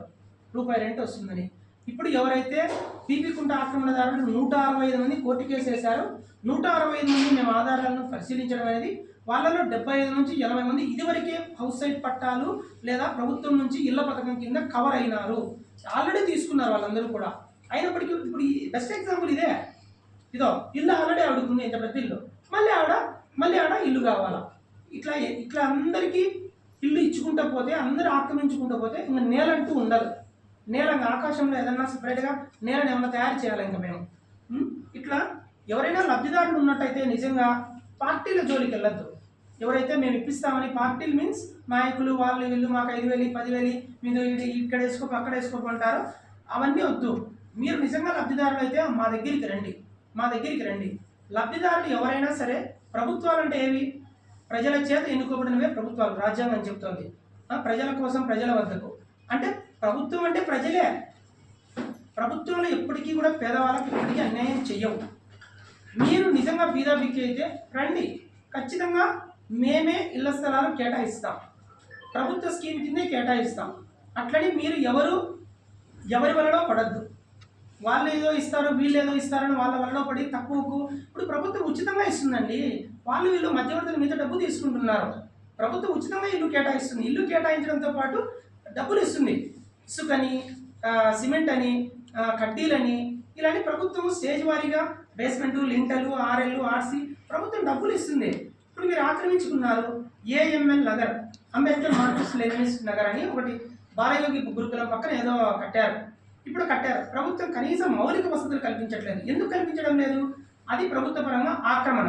రూపాయి రెంట్ వస్తుందని. ఇప్పుడు ఎవరైతే పీపీ కుంట ఆక్రమణదారులు 165 మంది కోర్టు కేసు వేశారో 165 మంది మేము ఆధారాలను పరిశీలించడం అనేది, వాళ్ళలో 75 నుంచి 80 మంది ఇదివరకే హౌస్ సైట్ పట్టాలు లేదా ప్రభుత్వం నుంచి ఇళ్ల పథకం కింద కవర్ అయినారు, ఆల్రెడీ తీసుకున్నారు వాళ్ళందరూ కూడా. అయినప్పటికీ ఇప్పుడు ఈ బెస్ట్ ఎగ్జాంపుల్ ఇదే. ఇదో ఇల్లు ఆల్రెడీ ఆవిడకుంది, ఇంత పెద్ద ఇల్లు, మళ్ళీ ఆవిడ ఇల్లు కావాలా? ఇట్లా అందరికీ ఇల్లు ఇచ్చుకుంటూ పోతే, అందరూ ఆక్రమించుకుంటూ పోతే ఇంకా నేలంటూ ఉండదు. నేల ఆకాశంలో ఏదన్నా సపరేట్గా నేలను ఏమన్నా తయారు చేయాలి ఇంకా మేము. ఇట్లా ఎవరైనా లబ్ధిదారులు ఉన్నట్టయితే నిజంగా పార్టీల జోలికి వెళ్ళొద్దు. ఎవరైతే మేము ఇప్పిస్తామని పార్టీలు మీన్స్ నాయకులు వాళ్ళు వీళ్ళు మాకు 5,000 10,000 మీరు ఇక్కడ వేసుకోపు అక్కడ వేసుకోమంటారు, అవన్నీ వద్దు. మీరు నిజంగా లబ్ధిదారులు అయితే మా దగ్గరికి రండి. లబ్ధిదారులు ఎవరైనా సరే, ప్రభుత్వాలు అంటే ఏవి? ప్రజల చేత ఎన్నుకోబడినవే ప్రభుత్వాలు, రాజ్యాంగం చెప్తోంది. ప్రజల కోసం ప్రజల వద్దకు అంటే ప్రభుత్వం అంటే ప్రజలే. ప్రభుత్వాలు ఎప్పటికీ కూడా పేదవాళ్ళకి ఎప్పటికీ అన్యాయం చెయ్యవు. మీరు నిజంగా బీదాబిక్కి అయితే రండి, ఖచ్చితంగా మేమే ఇళ్ల స్థలాలు కేటాయిస్తాం, ప్రభుత్వ స్కీమ్ కిందే కేటాయిస్తాం. అట్లని మీరు ఎవరి వలలో పడద్దు. వాళ్ళు ఏదో ఇస్తారు వీళ్ళు ఏదో ఇస్తారని వాళ్ళ వలలో పడి తక్కువకు. ఇప్పుడు ప్రభుత్వం ఉచితంగా ఇస్తుందండి, వీళ్ళు మధ్యవర్తుల మీద డబ్బు తీసుకుంటున్నారు. ప్రభుత్వం ఉచితంగా ఇల్లు కేటాయిస్తుంది, ఇల్లు కేటాయించడంతో పాటు డబ్బులు ఇస్తుంది. ఇసుకని, సిమెంట్ అని, కడ్డీలని, ఇలాంటి ప్రభుత్వం స్టేజ్ వారీగా బేస్మెంట్, లింటలు, ఆర్ఎల్, ఆర్సీ ప్రభుత్వం డబ్బులు ఇస్తుంది. ఇప్పుడు మీరు ఆక్రమించుకున్నారు. AML Nagar, Ambedkar Marxist Leninist Nagar అని ఒకటి బాలయోగి గురుకులం పక్కన ఏదో కట్టారు. ప్రభుత్వం కనీసం మౌలిక వసతులు కల్పించట్లేదు. ఎందుకు కల్పించడం లేదు? అది ప్రభుత్వ పరంగా ఆక్రమణ.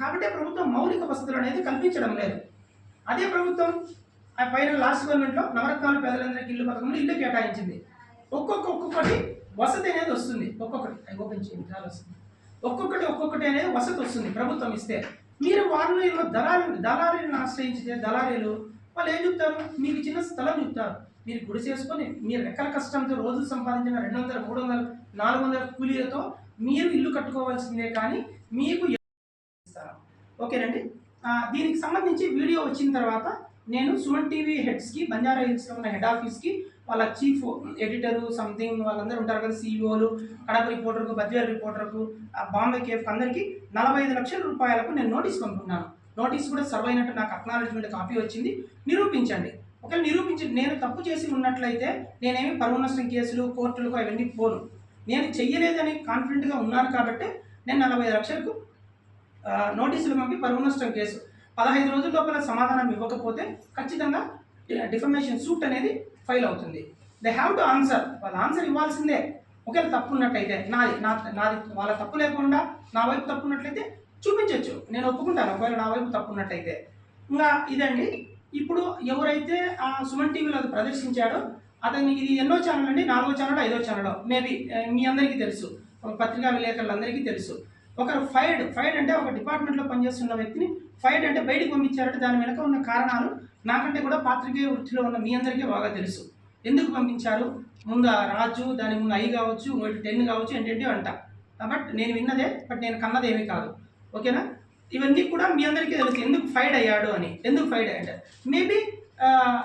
కాబట్టి ప్రభుత్వం మౌలిక వసతులు అనేది కల్పించడం లేదు. అదే ప్రభుత్వం ఆ పైన లాస్ట్ గవర్నమెంట్లో నవరత్నాలు పేదలందరికీ ఇల్లు పథకంలో ఇల్లు కేటాయించింది. ఒక్కొక్కటి వసతి అనేది వస్తుంది. ఒక్కొక్కటి ఓపెన్ చేయండి, చాలా వస్తుంది. ఒక్కొక్కటి అనేది వసతి వస్తుంది ప్రభుత్వం ఇస్తే. మీరు వాళ్ళు దళారీలను ఆశ్రయించితే దళారీలు వాళ్ళు ఏం చెప్తారు, మీకు చిన్న స్థలం చెప్తారు, మీరు గుడి చేసుకొని మీరు రెక్కల కష్టంతో రోజు సంపాదించిన 200, 300, 400 కూలీలతో మీరు ఇల్లు కట్టుకోవాల్సిందే కానీ మీకు ఇస్తారు. ఓకేనండి. దీనికి సంబంధించి వీడియో వచ్చిన తర్వాత నేను సుమన్ టీవీ హెడ్స్కి, బంజారా హిల్స్లో ఉన్న హెడ్ ఆఫీస్కి, వాళ్ళ చీఫ్ ఎడిటరు సంథింగ్ వాళ్ళందరూ ఉంటారు కదా, సీఈఓలు, కడప రిపోర్టర్కు, బద్వేల్ రిపోర్టర్కు, బాంబే కేఫ్ అందరికీ 45 లక్షల రూపాయలకు నేను నోటీస్ పంపుతున్నాను. నోటీస్ కూడా సర్వ్ అయినట్టు నాకు అక్నాలెడ్జ్మెంట్ కాపీ వచ్చింది. నిరూపించండి. ఒకవేళ నిరూపించి నేను తప్పు చేసి ఉన్నట్లయితే నేనేమి పరువు నష్టం కేసులు, కోర్టులకు అవన్నీ పోను. నేను చెయ్యలేదని కాన్ఫిడెంట్గా ఉన్నాను కాబట్టి నేను 45 లక్షలకు నోటీసులు పంపి పరువు నష్టం కేసు 15 రోజుల లోపల సమాధానం ఇవ్వకపోతే ఖచ్చితంగా డిఫర్మేషన్ సూట్ అనేది ఫైల్ అవుతుంది. They have to answer. వాళ్ళు ఆన్సర్ ఇవ్వాల్సిందే. ఒకవేళ తప్పు ఉన్నట్లయితే నాది వాళ్ళ తప్పు లేకుండా నా వైపు తప్పు ఉన్నట్లయితే చూపించవచ్చు, నేను ఒప్పుకుంటాను. ఒకవేళ నా వైపు తప్పు ఉన్నట్టయితే ఇంకా ఇదండి. ఇప్పుడు ఎవరైతే ఆ సుమన్ టీవీలో అది ప్రదర్శించాడో అతన్ని, ఇది ఎన్నో ఛానల్ అండి, 4వ ఛానల్ 5వ ఛానల్ మేబీ మీ అందరికీ తెలుసు, పత్రికా విలేకరులందరికీ తెలుసు. ఒకరు ఫైడ్ అంటే ఒక డిపార్ట్మెంట్లో పనిచేస్తున్న వ్యక్తిని ఫైడ్ అంటే బయటికి పంపించారంటే దాని వెనక ఉన్న కారణాలు నాకంటే కూడా పాత్రికేయ వృత్తిలో ఉన్న మీ అందరికీ బాగా తెలుసు. ఎందుకు పంపించారు, ముందు రాజు, దాని ముందు ఐ కావచ్చు, 10 కావచ్చు, ఏంటంటే అంట. బట్ నేను విన్నదే, బట్ నేను కన్నదేమీ కాదు. ఓకేనా. ఇవన్నీ కూడా మీ అందరికీ తెలుసు ఎందుకు ఫైడ్ అయ్యాడు అని. ఎందుకు ఫైడ్ అయ్యాడు మేబీ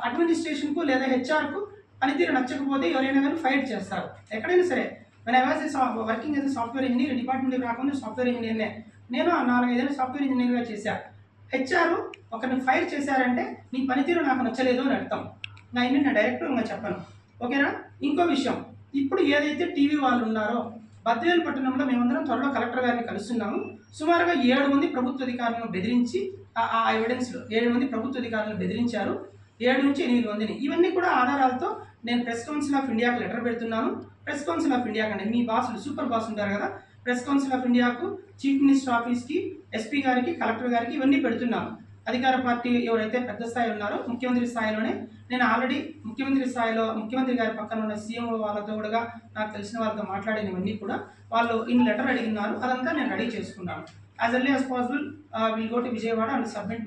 అడ్మినిస్ట్రేషన్కు లేదా హెచ్ఆర్కు పనితీరు నచ్చకపోతే ఎవరైనా కానీ ఫైడ్ చేస్తారు ఎక్కడైనా సరే. నేను వర్కింగ్ యాజ్ సాఫ్ట్వేర్ ఇంజనీర్, డిపార్ట్మెంట్కి రాకుండా సాఫ్ట్వేర్ ఇంజనీర్నే. నేను 4-5 ఏళ్ళు సాఫ్ట్వేర్ ఇంజనీర్గా చేశాను. హెచ్ఆర్ ఒకరిని ఫైర్ చేశారంటే నీ పనితీరు నాకు నచ్చలేదు అని అర్థం. నేను డైరెక్ట్గా చెప్పను. ఓకేనా. ఇంకో విషయం, ఇప్పుడు ఏదైతే టీవీ వాళ్ళు ఉన్నారో బద్వేల్ పట్టణంలో మేమందరం త్వరలో కలెక్టర్ గారిని కలుస్తున్నాము. సుమారుగా 7 మంది ప్రభుత్వ అధికారులను బెదిరించి, ఆ ఎవిడెన్స్లో 7 మంది ప్రభుత్వ అధికారులను బెదిరించారు. 7 నుంచి 8 మందిని. ఇవన్నీ కూడా ఆధారాలతో నేను ప్రెస్ కౌన్సిల్ ఆఫ్ ఇండియాకు లెటర్ పెడుతున్నాను. ప్రెస్ కౌన్సిల్ ఆఫ్ ఇండియాకి అంటే మీ బాసులు, సూపర్ బాస్ ఉంటారు కదా, ప్రెస్ కౌన్సిల్ ఆఫ్ ఇండియాకు, చీఫ్ మినిస్టర్ ఆఫీస్కి, ఎస్పీ గారికి, కలెక్టర్ గారికి ఇవన్నీ పెడుతున్నాను. అధికార పార్టీ ఎవరైతే పెద్ద స్థాయి ఉన్నారో ముఖ్యమంత్రి స్థాయిలోనే నేను ఆల్రెడీ ముఖ్యమంత్రి స్థాయిలో ముఖ్యమంత్రి గారి పక్కన ఉన్న సీఎం వాళ్ళతో కూడా నాకు తెలిసిన వాళ్ళతో మాట్లాడినవన్నీ కూడా వాళ్ళు ఇన్ లెటర్ అడిగినారు. అదంతా నేను రెడీ చేసుకున్నాను. As early as possible will go to Vijayawada and submit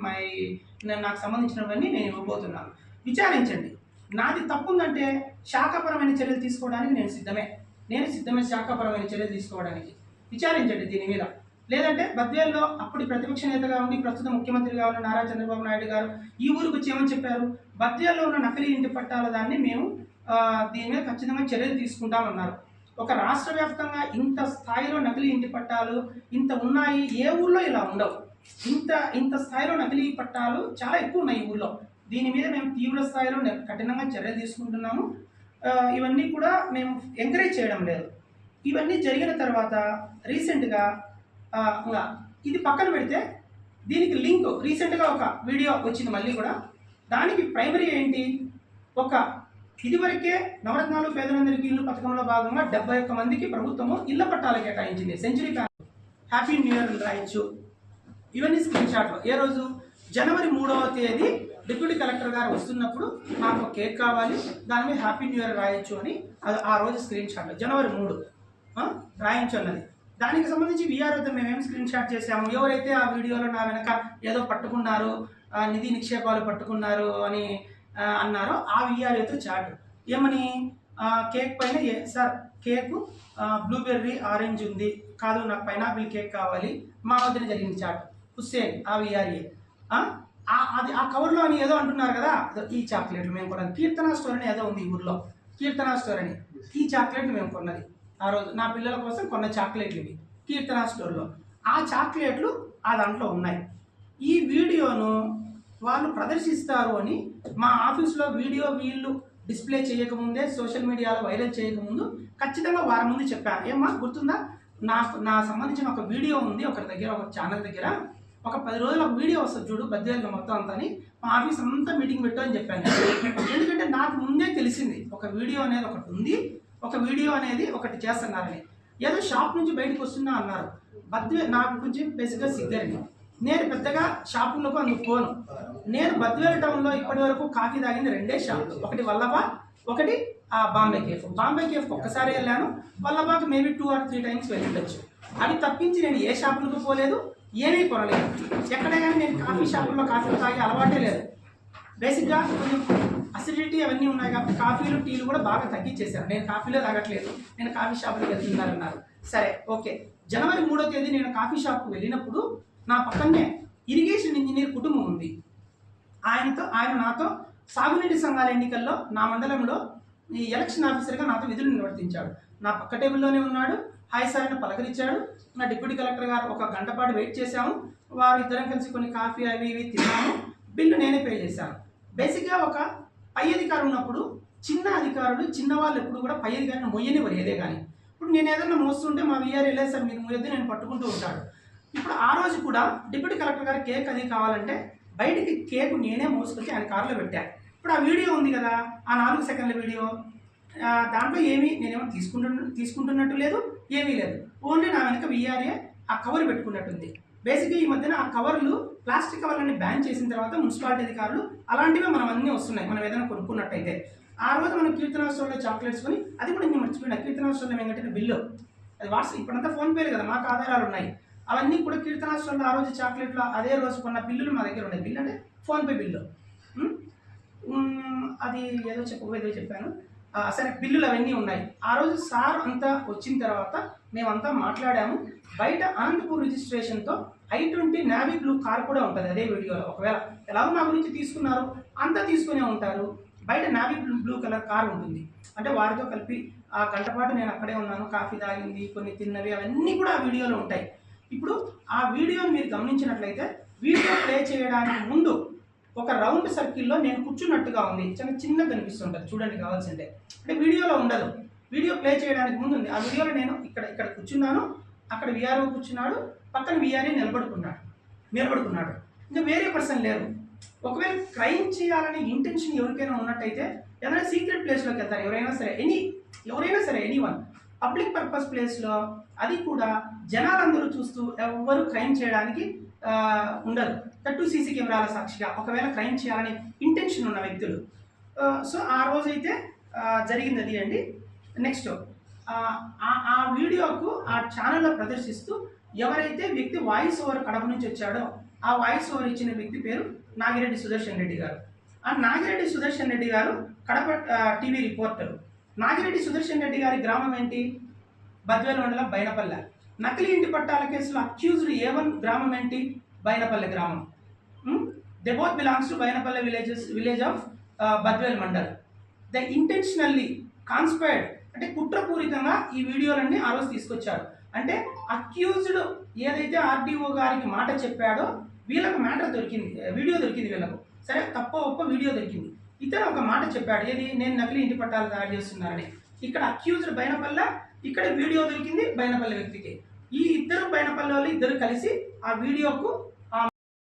నాకు సంబంధించినవన్నీ నేను ఇవ్వబోతున్నాను. విచారించండి. నాది తప్పుందంటే శాఖాపరమైన చర్యలు తీసుకోవడానికి నేను సిద్ధమే శాఖాపరమైన చర్యలు తీసుకోవడానికి. విచారించండి దీని మీద. లేదంటే బద్వేల్లో అప్పుడు ప్రతిపక్ష నేతగా ఉండి ప్రస్తుతం ముఖ్యమంత్రిగా ఉన్న నారా చంద్రబాబు నాయుడు గారు ఈ ఊరికి వచ్చి ఏమని చెప్పారు, బద్వేల్లో ఉన్న నకిలీ ఇంటి పట్టాల దాన్ని మేము దీని మీద ఖచ్చితంగా చర్యలు తీసుకుంటామన్నారు. ఒక రాష్ట్ర వ్యాప్తంగా ఇంత స్థాయిలో నకిలీ ఇంటి పట్టాలు ఇంత ఉన్నాయి, ఏ ఊళ్ళో ఇలా ఉండవు. ఇంత స్థాయిలో నకిలీ పట్టాలు చాలా ఎక్కువ ఉన్నాయి ఈ ఊళ్ళో. దీని మీద మేము తీవ్ర స్థాయిలో కఠినంగా చర్యలు తీసుకుంటున్నాము. ఇవన్నీ కూడా మేము ఎంకరేజ్ చేయడం లేదు. ఇవన్నీ జరిగిన తర్వాత రీసెంట్గా ఇది పక్కన పెడితే దీనికి లింక్ రీసెంట్గా ఒక వీడియో వచ్చింది మళ్ళీ కూడా. దానికి ప్రైమరీ ఏంటి, ఇదివరకే నవరత్నాలు పేదలందరికీ ఇల్లు పథకంలో భాగంగా 71 మందికి ప్రభుత్వము ఇళ్ల పట్టాలు కేటాయించింది. Century plan, happy new year రాయొచ్చు. ఇవన్నీ స్క్రీన్ షాట్లు. ఏ రోజు, జనవరి 3వ తేదీ డిప్యూటీ కలెక్టర్ గారు వస్తున్నప్పుడు నాకు కేక్ కావాలి, దాని మీద హ్యాపీ న్యూ ఇయర్ రాయొచ్చు అని ఆ రోజు స్క్రీన్ షాట్. జనవరి 3 రాయొచ్చు అన్నది. దానికి సంబంధించి వీఆర్ఓతో మేమేం స్క్రీన్ షాట్ చేసాము, ఎవరైతే ఆ వీడియోలో నా వెనక ఏదో పట్టుకున్నారు, నిధి నిక్షేపాలు పట్టుకున్నారు అని అన్నారో ఆ వీఆర్ఓతో చాట్ ఏమని, కేక్ పైన సార్ కేకు బ్లూబెర్రీ ఆరెంజ్ ఉంది, కాదు నాకు పైనాపిల్ కేక్ కావాలి, మా వద్ద జరిగిన చాట్ హుస్సేన్ ఆ వీఆర్ఏ. అది ఆ కవర్లో అని ఏదో అంటున్నారు కదా, ఈ చాక్లెట్లు మేము కొన్నది, కీర్తన స్టోర్ అని ఏదో ఉంది ఈ ఊర్లో, కీర్తన స్టోర్ అని, ఈ చాక్లెట్లు మేము కొన్నది ఆ రోజు నా పిల్లల కోసం కొన్న చాక్లెట్లు ఇవి కీర్తన స్టోర్లో. ఆ చాక్లెట్లు ఆ దాంట్లో ఉన్నాయి. ఈ వీడియోను వాళ్ళు ప్రదర్శిస్తారు అని మా ఆఫీస్లో వీడియో వీళ్ళు డిస్ప్లే చేయకముందే, సోషల్ మీడియాలో వైరల్ చేయకముందు ఖచ్చితంగా వారం ముందు చెప్పాను. ఏమా గుర్తుందా, నా సంబంధించిన ఒక వీడియో ఉంది ఒకరి దగ్గర, ఒక ఛానల్ దగ్గర, ఒక 10 రోజులు ఒక వీడియో వస్తుంది చూడు బద్వేల్లో మొత్తం అంతా అని మా ఆఫీస్ అంతా మీటింగ్ పెట్టు అని చెప్పాను. ఎందుకంటే నాకు ముందే తెలిసింది ఒక వీడియో అనేది ఒకటి ఉంది, ఒక వీడియో అనేది ఒకటి చేస్తున్నారని. ఏదో షాప్ నుంచి బయటకు వస్తున్నా అన్నారు. నాకు కొంచెం బేసిక్గా సిగ్గరని, నేను పెద్దగా షాపులకు అందుకు పోను. నేను బద్వేల్ టౌన్లో ఇప్పటి వరకు కాఫీ తాగింది 2 షాపులు, ఒకటి వల్లభా, ఒకటి బాంబే కేఫ్. బాంబే కేఫ్ ఒక్కసారి వెళ్ళాను, వల్లభాకి మేబీ 2 or 3 times వెళ్ళి ఉండొచ్చు. అవి తప్పించి నేను ఏ షాపులకు పోలేదు, ఏమీ కొనలేదు. ఎక్కడ కానీ నేను కాఫీ షాపుల్లో కాఫీలు తాగే అలవాటే లేదు. బేసిక్గా కొంచెం అసిడిటీ అవన్నీ ఉన్నాయి కాబట్టి కాఫీలు టీలు కూడా బాగా తగ్గించేశారు. నేను కాఫీలో తాగట్లేదు, నేను కాఫీ షాపులకు వెళ్తున్నారన్నారు. సరే, ఓకే. జనవరి 3వ తేదీ నేను కాఫీ షాప్కి వెళ్ళినప్పుడు నా పక్కనే ఇరిగేషన్ ఇంజనీర్ కుటుంబం ఉంది. ఆయన నాతో సాగునీటి సంఘాల ఎన్నికల్లో నా మండలంలో ఈ ఎలక్షన్ ఆఫీసర్గా నాతో విధులు నిర్వర్తించాడు. నా పక్క టేబుల్లోనే ఉన్నాడు. హాయ్ సార్ అని పలకరించాడు. నా డిప్యూటీ కలెక్టర్ గారు 1 గంట పాటు వెయిట్ చేశాము. వారు ఇద్దరం కలిసి కొన్ని కాఫీ అవి ఇవి తిన్నాము. బిల్లు నేనే పే చేశాను. బేసిక్గా ఒక పై అధికారం ఉన్నప్పుడు చిన్న అధికారులు చిన్నవాళ్ళు ఎప్పుడు కూడా పై అధికారిని మొయ్యనివ్వరు ఏదే కానీ. ఇప్పుడు నేను ఏదైనా మోస్తుంటే మా వీఆర్ వెళ్ళేది సార్ మీరు మోయొద్దు, నేను పట్టుకుంటూ ఉంటాడు. ఇప్పుడు ఆ రోజు కూడా డిప్యూటీ కలెక్టర్ గారు కేక్ అది కావాలంటే బయటికి కేక్ నేనే మోసుకొచ్చి ఆయన కారులో పెట్టాను. ఇప్పుడు ఆ వీడియో ఉంది కదా, ఆ 4 సెకండ్ల వీడియో, దాంట్లో ఏమీ నేనేమో తీసుకుంటున్నట్టు లేదు, ఏమీ లేదు. ఓన్లీ నా వెనక వీఆర్ఏ ఆ కవర్ పెట్టుకున్నట్టుంది. బేసిక్గా ఈ మధ్యన ఆ కవర్లు ప్లాస్టిక్ కవర్లన్నీ బ్యాన్ చేసిన తర్వాత మున్సిపాలిటీ అధికారులు అలాంటివి మనం అన్నీ వస్తున్నాయి మనం ఏదైనా కొనుక్కున్నట్టయితే. ఆ రోజు మనం కీర్తనాశ్వరంలో చాక్లెట్స్ కొని, అది కూడా నేను మర్చిపోయినా, కీర్తనాశ్వరంలో మేము కట్టిన బిల్లు అది ఇప్పుడంతా ఫోన్పేలు కదా, మాకు ఆధారాలు ఉన్నాయి. అవన్నీ కూడా కీర్తనాశ్వరంలో ఆ రోజు చాక్లెట్లు అదే రోజు కొన్న బిల్లులు మా దగ్గర ఉన్నాయి. బిల్లు అంటే ఫోన్పే బిల్లు. అది ఏదో చెప్పాను. సరే, బిల్లులు అవన్నీ ఉన్నాయి. ఆ రోజు సార్ అంతా వచ్చిన తర్వాత మేమంతా మాట్లాడాము. బయట అనంతపూర్ రిజిస్ట్రేషన్తో i20 నావీ బ్లూ కార్ కూడా ఉంటుంది అదే వీడియోలో. ఒకవేళ ఎలాగో మా గురించి తీసుకున్నారు అంతా తీసుకునే ఉంటారు. బయట నావీ బ్లూ కలర్ కార్ ఉంటుంది. అంటే వారితో కలిపి ఆ గంట పాటు నేను అక్కడే ఉన్నాను, కాఫీ తాగింది, కొన్ని తిన్నవి, అవన్నీ కూడా ఆ వీడియోలో ఉంటాయి. ఇప్పుడు ఆ వీడియోని మీరు గమనించినట్లయితే వీడియో ప్లే చేయడానికి ముందు ఒక రౌండ్ సర్కిల్లో నేను కూర్చున్నట్టుగా ఉంది, చాలా చిన్నగా కనిపిస్తుంటుంది చూడండి కావాల్సింటే. అంటే వీడియోలో ఉండదు, వీడియో ప్లే చేయడానికి ముందు ఉంది. ఆ వీడియోలో నేను ఇక్కడ కూర్చున్నాను, అక్కడ విఆర్ఓ కూర్చున్నాడు, పక్కన విఆర్ఏ నిలబడుకున్నాడు. ఇంకా వేరే పర్సన్ లేరు. ఒకవేళ క్రైమ్ చేయాలనే ఇంటెన్షన్ ఎవరికైనా ఉన్నట్టయితే ఏదైనా సీక్రెట్ ప్లేస్లోకి వెళ్తారు. ఎవరైనా సరే ఎనీవన్ పబ్లిక్ పర్పస్ ప్లేస్లో, అది కూడా జనాలందరూ చూస్తూ ఎవ్వరు క్రైమ్ చేయడానికి ఉండదు. తట్టు సీసీ కెమెరాల సాక్షిగా ఒకవేళ క్రైమ్ చేయాలనే ఇంటెన్షన్ ఉన్న వ్యక్తులు. సో ఆ రోజైతే జరిగింది అది అండి. నెక్స్ట్ ఆ వీడియోకు ఆ ఛానల్లో ప్రదర్శిస్తూ ఎవరైతే వ్యక్తి వాయిస్ ఓవర్ కడప నుంచి వచ్చాడో ఆ వాయిస్ ఓవర్ ఇచ్చిన వ్యక్తి పేరు నాగిరెడ్డి సుదర్శన్ రెడ్డి గారు. ఆ నాగిరెడ్డి సుదర్శన్ రెడ్డి గారు కడప టీవీ రిపోర్టర్. నాగిరెడ్డి సుదర్శన్ రెడ్డి గారి గ్రామం ఏంటి? బద్వేల్ మండలం బైనపల్లె. నకిలీ ఇంటి పట్టాల కేసులో అక్యూజ్డ్ A1 గ్రామం ఏంటి? బైనపల్లె గ్రామం. They both belongs to Bainapalle village of Badvel mandal. They intentionally conspired, అంటే కుట్రపూరితంగా ఈ వీడియోలన్నీ ఆ రోజు తీసుకొచ్చారు. అంటే అక్యూజ్డ్ ఏదైతే ఆర్డీఓ గారికి మాట చెప్పాడో వీళ్ళకు మ్యాటర్ దొరికింది, వీడియో దొరికింది వీళ్ళకు. సరే, తప్ప వీడియో దొరికింది. ఇతను ఒక మాట చెప్పాడు, ఏది? నేను నకిలీ ఇంటి పట్టాలు తయారు చేస్తున్నారని. ఇక్కడ అక్యూజ్డ్ బైనపల్లె, ఇక్కడ వీడియో దొరికింది బైనపల్లె వ్యక్తికి. ఈ ఇద్దరు బైనపల్లె వాళ్ళు ఇద్దరు కలిసి ఆ వీడియోకు